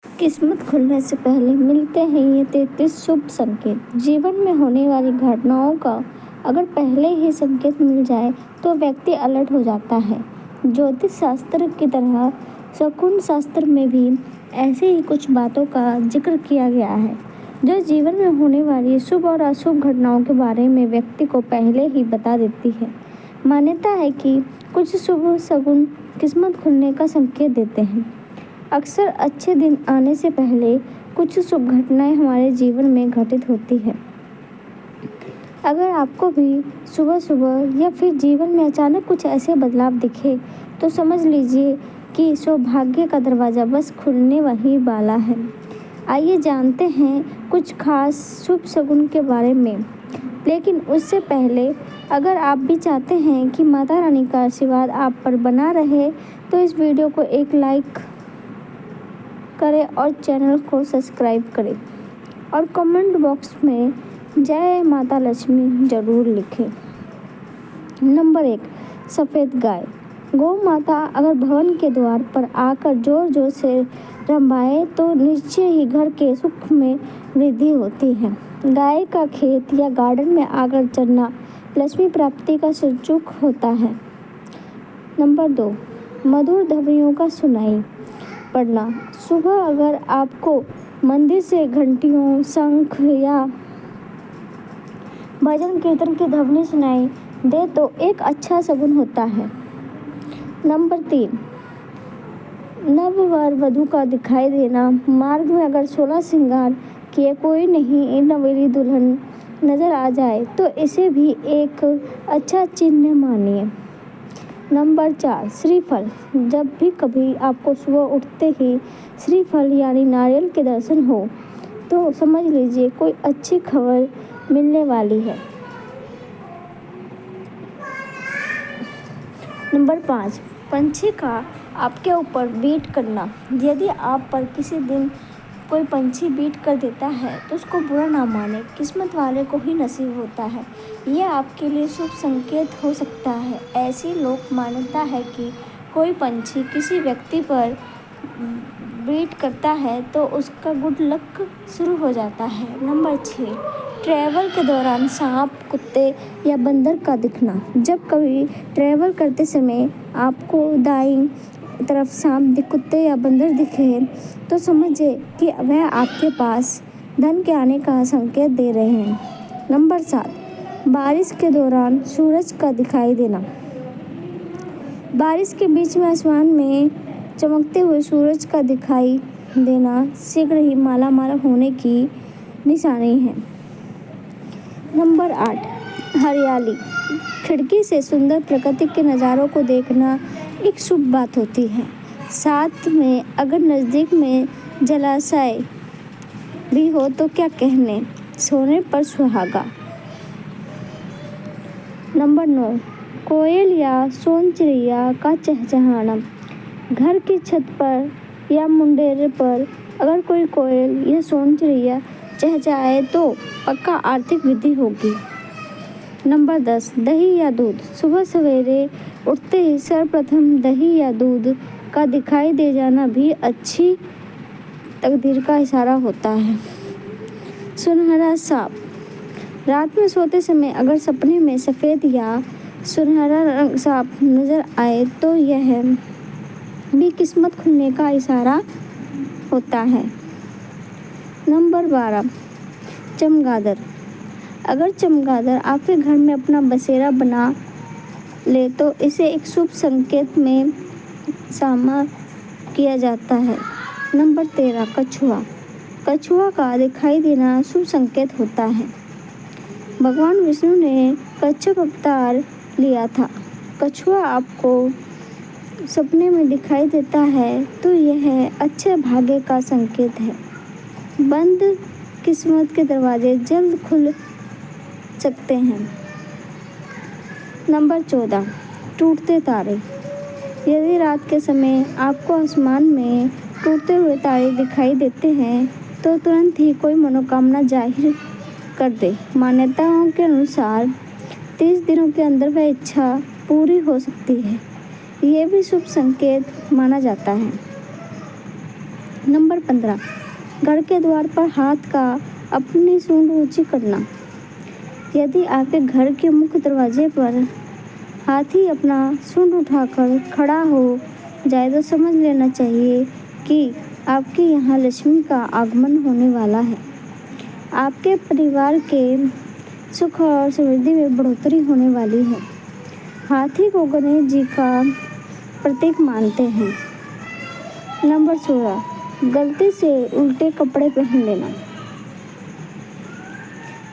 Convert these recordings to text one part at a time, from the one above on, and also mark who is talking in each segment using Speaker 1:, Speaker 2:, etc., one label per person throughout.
Speaker 1: किस्मत खुलने से पहले मिलते हैं ये 33 शुभ संकेत। जीवन में होने वाली घटनाओं का अगर पहले ही संकेत मिल जाए तो व्यक्ति अलर्ट हो जाता है। ज्योतिष शास्त्र की तरह शकुन शास्त्र में भी ऐसे ही कुछ बातों का जिक्र किया गया है जो जीवन में होने वाली शुभ और अशुभ घटनाओं के बारे में व्यक्ति को पहले ही बता देती है। मान्यता है कि कुछ शुभ शकुन किस्मत खुलने का संकेत देते हैं। अक्सर अच्छे दिन आने से पहले कुछ शुभ घटनाएं हमारे जीवन में घटित होती है। अगर आपको भी सुबह सुबह या फिर जीवन में अचानक कुछ ऐसे बदलाव दिखे तो समझ लीजिए कि सौभाग्य का दरवाज़ा बस खुलने वही वाला है। आइए जानते हैं कुछ खास शुभ शगुन के बारे में, लेकिन उससे पहले अगर आप भी चाहते हैं कि माता रानी का आशीर्वाद आप पर बना रहे तो इस वीडियो को एक लाइक करें और चैनल को सब्सक्राइब करें और कमेंट बॉक्स में जय माता लक्ष्मी जरूर लिखें। नंबर 1, सफ़ेद गाय। गौ माता अगर भवन के द्वार पर आकर जोर जोर से रंभाए तो निश्चय ही घर के सुख में वृद्धि होती है। गाय का खेत या गार्डन में आकर चरना लक्ष्मी प्राप्ति का सूचक होता है। नंबर 2, मधुर ध्वनियों का सुनाई पड़ना। सुबह अगर आपको मंदिर से घंटियों, शंख या भजन कीर्तन की ध्वनि सुनाई दे तो एक अच्छा शगुन होता है। नंबर 3, नव वर वधू का दिखाई देना। मार्ग में अगर 16 श्रृंगार किए कोई नहीं नवेली दुल्हन नजर आ जाए तो इसे भी एक अच्छा चिन्ह मानिए। नंबर 4, श्रीफल। जब भी कभी आपको सुबह उठते ही श्रीफल यानी नारियल के दर्शन हो तो समझ लीजिए कोई अच्छी खबर मिलने वाली है। नंबर 5, पंछी का आपके ऊपर बीट करना। यदि आप पर किसी दिन कोई पंछी बीट कर देता है तो उसको बुरा ना माने, किस्मत वाले को ही नसीब होता है। यह आपके लिए शुभ संकेत हो सकता है। ऐसी लोक मान्यता है कि कोई पंछी किसी व्यक्ति पर बीट करता है तो उसका गुड लक शुरू हो जाता है। नंबर 6, ट्रैवल के दौरान सांप, कुत्ते या बंदर का दिखना। जब कभी ट्रैवल करते समय आपको दाईं तरफ सांप, कुत्ते या बंदर दिखे तो समझिए कि वह आपके पास धन के आने का संकेत दे रहे हैं। नंबर 7, बारिश के दौरान सूरज का दिखाई देना। बारिश के बीच में आसमान में चमकते हुए सूरज का दिखाई देना शीघ्र ही मालामाल होने की निशानी है। नंबर 8, हरियाली। खिड़की से सुंदर प्रकृति के नज़ारों को देखना एक शुभ बात होती है। साथ में अगर नज़दीक में जलाशय भी हो तो क्या कहने, सोने पर सुहागा। नंबर 9, कोयल या सोनचिड़िया का चहचहाना। घर की छत पर या मुंडेरे पर अगर कोई कोयल या सोनचिड़िया चहचहाए तो पक्का आर्थिक वृद्धि होगी। नंबर 10, दही या दूध। सुबह सवेरे उठते ही सर्वप्रथम दही या दूध का दिखाई दे जाना भी अच्छी तकदीर का इशारा होता है। सुनहरा सांप। रात में सोते समय अगर सपने में सफ़ेद या सुनहरा सांप नजर आए तो यह भी किस्मत खुलने का इशारा होता है। नंबर 12, चमगादड़। अगर चमगादड़ आपके घर में अपना बसेरा बना ले तो इसे एक शुभ संकेत में शामिल किया जाता है। नंबर 13, कछुआ। कछुआ का दिखाई देना शुभ संकेत होता है। भगवान विष्णु ने कच्छप अवतार लिया था। कछुआ आपको सपने में दिखाई देता है तो यह अच्छे भाग्य का संकेत है। बंद किस्मत के दरवाजे जल्द खुल सकते हैं। नंबर 14, टूटते तारे। यदि रात के समय आपको आसमान में टूटते हुए तारे दिखाई देते हैं तो तुरंत ही कोई मनोकामना जाहिर कर दे। मान्यताओं के अनुसार 30 दिनों के अंदर वह इच्छा पूरी हो सकती है। यह भी शुभ संकेत माना जाता है। नंबर 15, घर के द्वार पर हाथ का अपनी सूंड ऊंची करना। यदि आपके घर के मुख्य दरवाजे पर हाथी अपना सूंड उठाकर खड़ा हो जाए तो समझ लेना चाहिए कि आपके यहाँ लक्ष्मी का आगमन होने वाला है। आपके परिवार के सुख और समृद्धि में बढ़ोतरी होने वाली है। हाथी को गणेश जी का प्रतीक मानते हैं। नंबर 16, गलती से उल्टे कपड़े पहन लेना।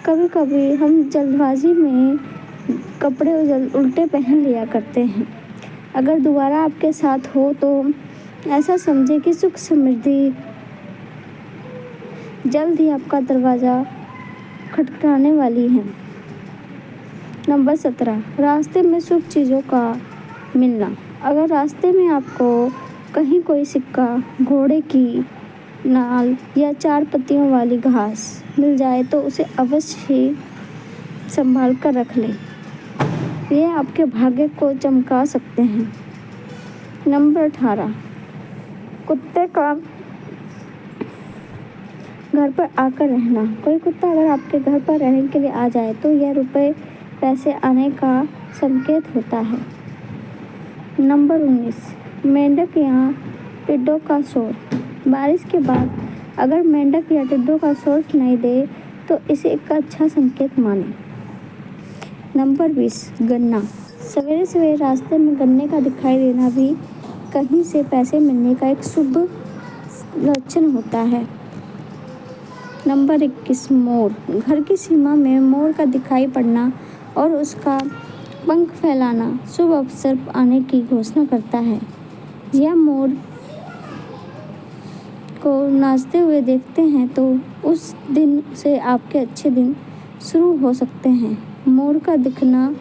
Speaker 1: कभी कभी हम जल्दबाजी में कपड़े उल्टे पहन लिया करते हैं। अगर दोबारा आपके साथ हो तो ऐसा समझे कि सुख समृद्धि जल्द ही आपका दरवाज़ा खटखटाने वाली है। नंबर 17, रास्ते में शुभ चीज़ों का मिलना। अगर रास्ते में आपको कहीं कोई सिक्का, घोड़े की नाल या 4 पत्तियों वाली घास मिल जाए तो उसे अवश्य ही संभाल कर रख लें। ये आपके भाग्य को चमका सकते हैं। नंबर 18, कुत्ते का घर पर आकर रहना। कोई कुत्ता अगर आपके घर पर रहने के लिए आ जाए तो यह रुपए पैसे आने का संकेत होता है। नंबर 19, मेंढक या टिड्डों का शोर। बारिश के बाद अगर मेंढक या टिड्डों का शोर सुनाई दे तो इसे एक अच्छा संकेत माने। नंबर 20, गन्ना। सवेरे सवेरे रास्ते में गन्ने का दिखाई देना भी कहीं से पैसे मिलने का एक शुभ लक्षण होता है। नंबर 21, मोर। घर की सीमा में मोर का दिखाई पड़ना और उसका पंख फैलाना शुभ अवसर आने की घोषणा करता है। यह मोर को नाचते हुए देखते हैं तो उस दिन से आपके अच्छे दिन शुरू हो सकते हैं। मोर का दिखना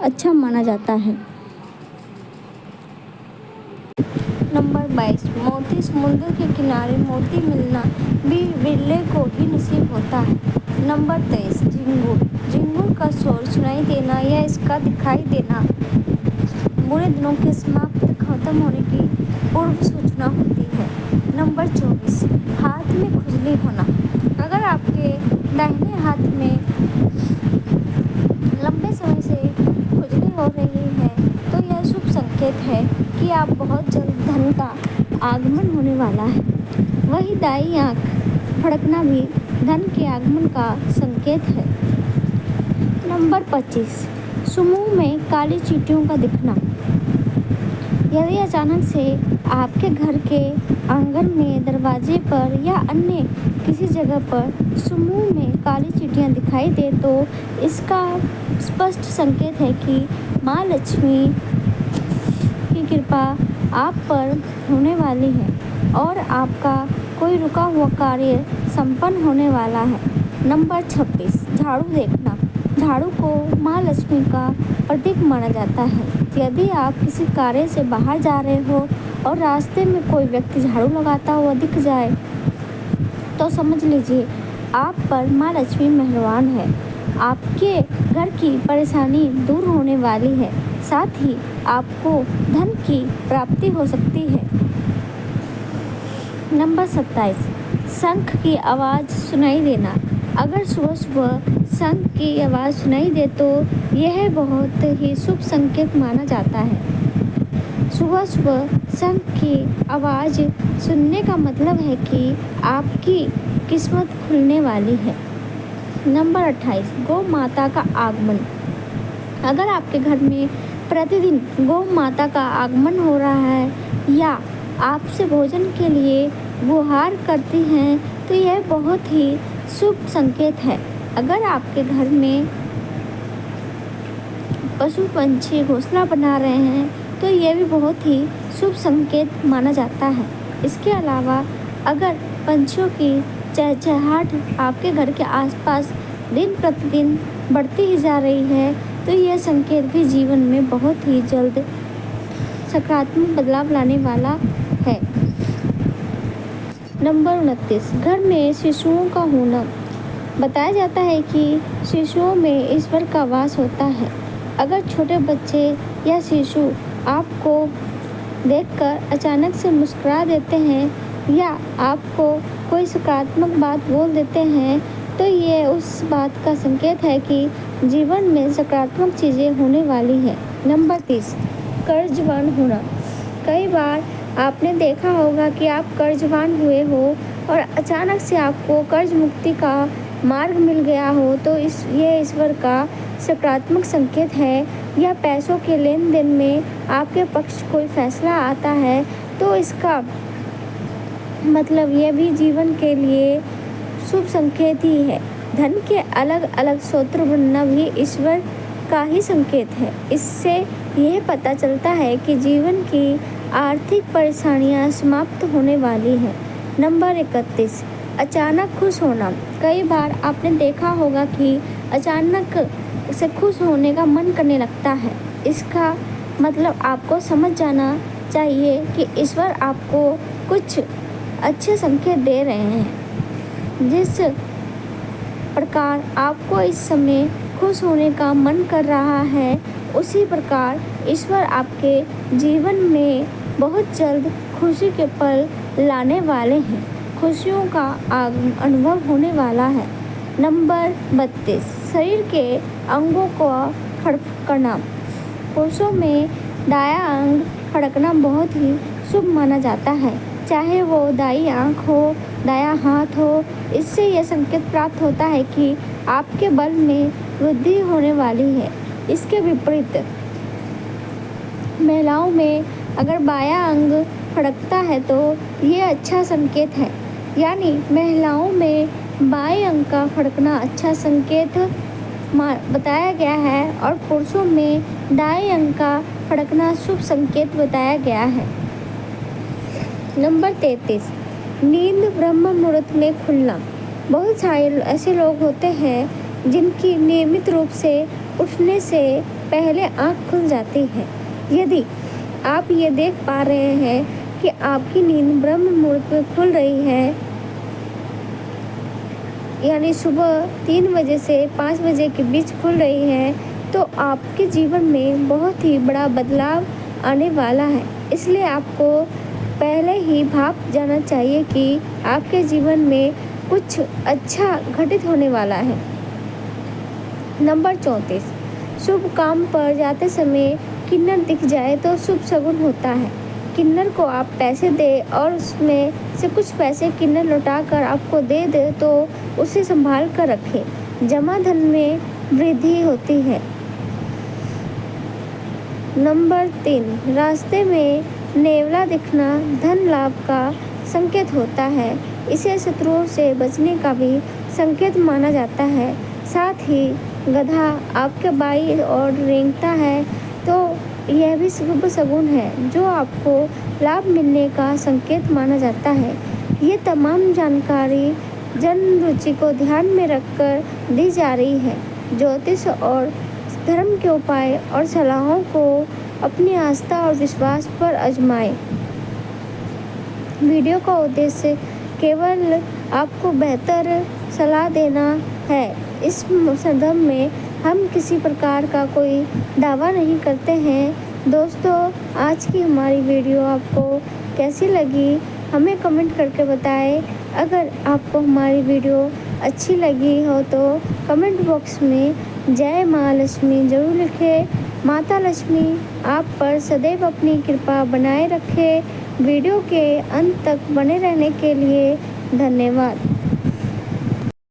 Speaker 1: अच्छा माना जाता है। नंबर 22, मोती। समुद्र के किनारे मोती मिलना भी बिरले को ही नसीब होता है। नंबर 23, झिंगुर। झिंगुर का शोर सुनाई देना या इसका दिखाई देना बुरे दिनों के समाप्त खत्म होने की पूर्व सूचना होती है। नंबर 24, हाथ में खुजली होना। अगर आपके दाहिने हाथ में लंबे समय से खुजली हो रही है तो यह शुभ संकेत है कि आप बहुत जल्द धन का आगमन होने वाला है। वही दाईं आंख फड़कना भी धन के आगमन का संकेत है। नंबर 25, समूह में काली चींटियों का दिखना। यदि अचानक से आपके घर के आंगन में, दरवाजे पर या अन्य किसी जगह पर समूह में काली चींटियां दिखाई दे तो इसका स्पष्ट संकेत है कि माँ लक्ष्मी की कृपा आप पर होने वाली है और आपका कोई रुका हुआ कार्य संपन्न होने वाला है। नंबर 26, झाड़ू देखना। झाड़ू को माँ लक्ष्मी का प्रतीक माना जाता है। यदि आप किसी कार्य से बाहर जा रहे हो और रास्ते में कोई व्यक्ति झाड़ू लगाता हुआ दिख जाए तो समझ लीजिए आप पर माँ लक्ष्मी मेहरबान है। आपके घर की परेशानी दूर होने वाली है, साथ ही आपको धन की प्राप्ति हो सकती है। नंबर 27, शंख की आवाज़ सुनाई देना। अगर सुबह सुबह शंख की आवाज़ सुनाई दे तो यह बहुत ही शुभ संकेत माना जाता है। सुबह सुबह शंख की आवाज़ सुनने का मतलब है कि आपकी किस्मत खुलने वाली है। नंबर 28, गौ माता का आगमन। अगर आपके घर में प्रतिदिन गौ माता का आगमन हो रहा है या आपसे भोजन के लिए गुहार करती हैं तो यह बहुत ही शुभ संकेत है। अगर आपके घर में पशु पंछी घोंसला बना रहे हैं तो यह भी बहुत ही शुभ संकेत माना जाता है। इसके अलावा अगर पंछियों की चहचहाहट आपके घर के आसपास दिन प्रतिदिन बढ़ती ही जा रही है तो यह संकेत भी जीवन में बहुत ही जल्द सकारात्मक बदलाव लाने वाला है। नंबर 29, घर में शिशुओं का होना। बताया जाता है कि शिशुओं में ईश्वर का वास होता है। अगर छोटे बच्चे या शिशु आपको देखकर अचानक से मुस्कुरा देते हैं या आपको कोई सकारात्मक बात बोल देते हैं तो ये उस बात का संकेत है कि जीवन में सकारात्मक चीज़ें होने वाली है। नंबर 30, कर्जवान होना। कई बार आपने देखा होगा कि आप कर्जवान हुए हो और अचानक से आपको कर्ज मुक्ति का मार्ग मिल गया हो, तो ये ईश्वर का सकारात्मक संकेत है। या पैसों के लेन देन में आपके पक्ष कोई फैसला आता है तो इसका मतलब यह भी जीवन के लिए शुभ संकेत ही है। धन के अलग अलग स्रोत बनना भी ईश्वर का ही संकेत है। इससे यह पता चलता है कि जीवन की आर्थिक परेशानियां समाप्त होने वाली हैं। नंबर 31, अचानक खुश होना। कई बार आपने देखा होगा कि अचानक से खुश होने का मन करने लगता है। इसका मतलब आपको समझ जाना चाहिए कि ईश्वर आपको कुछ अच्छे संकेत दे रहे हैं। जिस प्रकार आपको इस समय खुश होने का मन कर रहा है, उसी प्रकार ईश्वर आपके जीवन में बहुत जल्द खुशी के पल लाने वाले हैं। खुशियों का अनुभव होने वाला है। नंबर 32, शरीर के अंगों को फड़कना। पुरुषों में दायां अंग फड़कना बहुत ही शुभ माना जाता है, चाहे वो दाईं आंख हो, दायां हाथ हो। इससे यह संकेत प्राप्त होता है कि आपके बल में वृद्धि होने वाली है। इसके विपरीत महिलाओं में अगर बायां अंग फड़कता है तो ये अच्छा संकेत है। यानी महिलाओं में बाएं अंग का फड़कना अच्छा संकेत बताया गया है और पुरुषों में दाएं अंग का फड़कना शुभ संकेत बताया गया है। नंबर 33, नींद ब्रह्म मुहूर्त में खुलना। बहुत सारे ऐसे लोग होते हैं जिनकी नियमित रूप से उठने से पहले आँख खुल जाती है। यदि आप ये देख पा रहे हैं कि आपकी नींद ब्रह्म मुहूर्त में खुल रही है, यानी सुबह 3 बजे से 5 बजे के बीच खुल रही है, तो आपके जीवन में बहुत ही बड़ा बदलाव आने वाला है। इसलिए आपको पहले ही भाप जाना चाहिए कि आपके जीवन में कुछ अच्छा घटित होने वाला है। नंबर 34, शुभ काम पर जाते समय किन्नर दिख जाए तो शुभ शगुन होता है। किन्नर को आप पैसे दे और उसमें से कुछ पैसे किन्नर लौटा कर आपको दे दे तो उसे संभाल कर रखें। जमा धन में वृद्धि होती है। नंबर 3, रास्ते में नेवला दिखना धन लाभ का संकेत होता है। इसे शत्रुओं से बचने का भी संकेत माना जाता है। साथ ही गधा आपके बाईं ओर रेंगता है तो यह भी शुभ शगुन है, जो आपको लाभ मिलने का संकेत माना जाता है। ये तमाम जानकारी जन रुचि को ध्यान में रखकर दी जा रही है। ज्योतिष और धर्म के उपाय और सलाहों को अपनी आस्था और विश्वास पर आजमाएं। वीडियो का उद्देश्य केवल आपको बेहतर सलाह देना है। इस संदर्भ में हम किसी प्रकार का कोई दावा नहीं करते हैं। दोस्तों, आज की हमारी वीडियो आपको कैसी लगी हमें कमेंट करके बताएं। अगर आपको हमारी वीडियो अच्छी लगी हो तो कमेंट बॉक्स में जय माँ लक्ष्मी जरूर लिखें। माता लक्ष्मी आप पर सदैव अपनी कृपा बनाए रखे। वीडियो के अंत तक बने रहने के लिए धन्यवाद।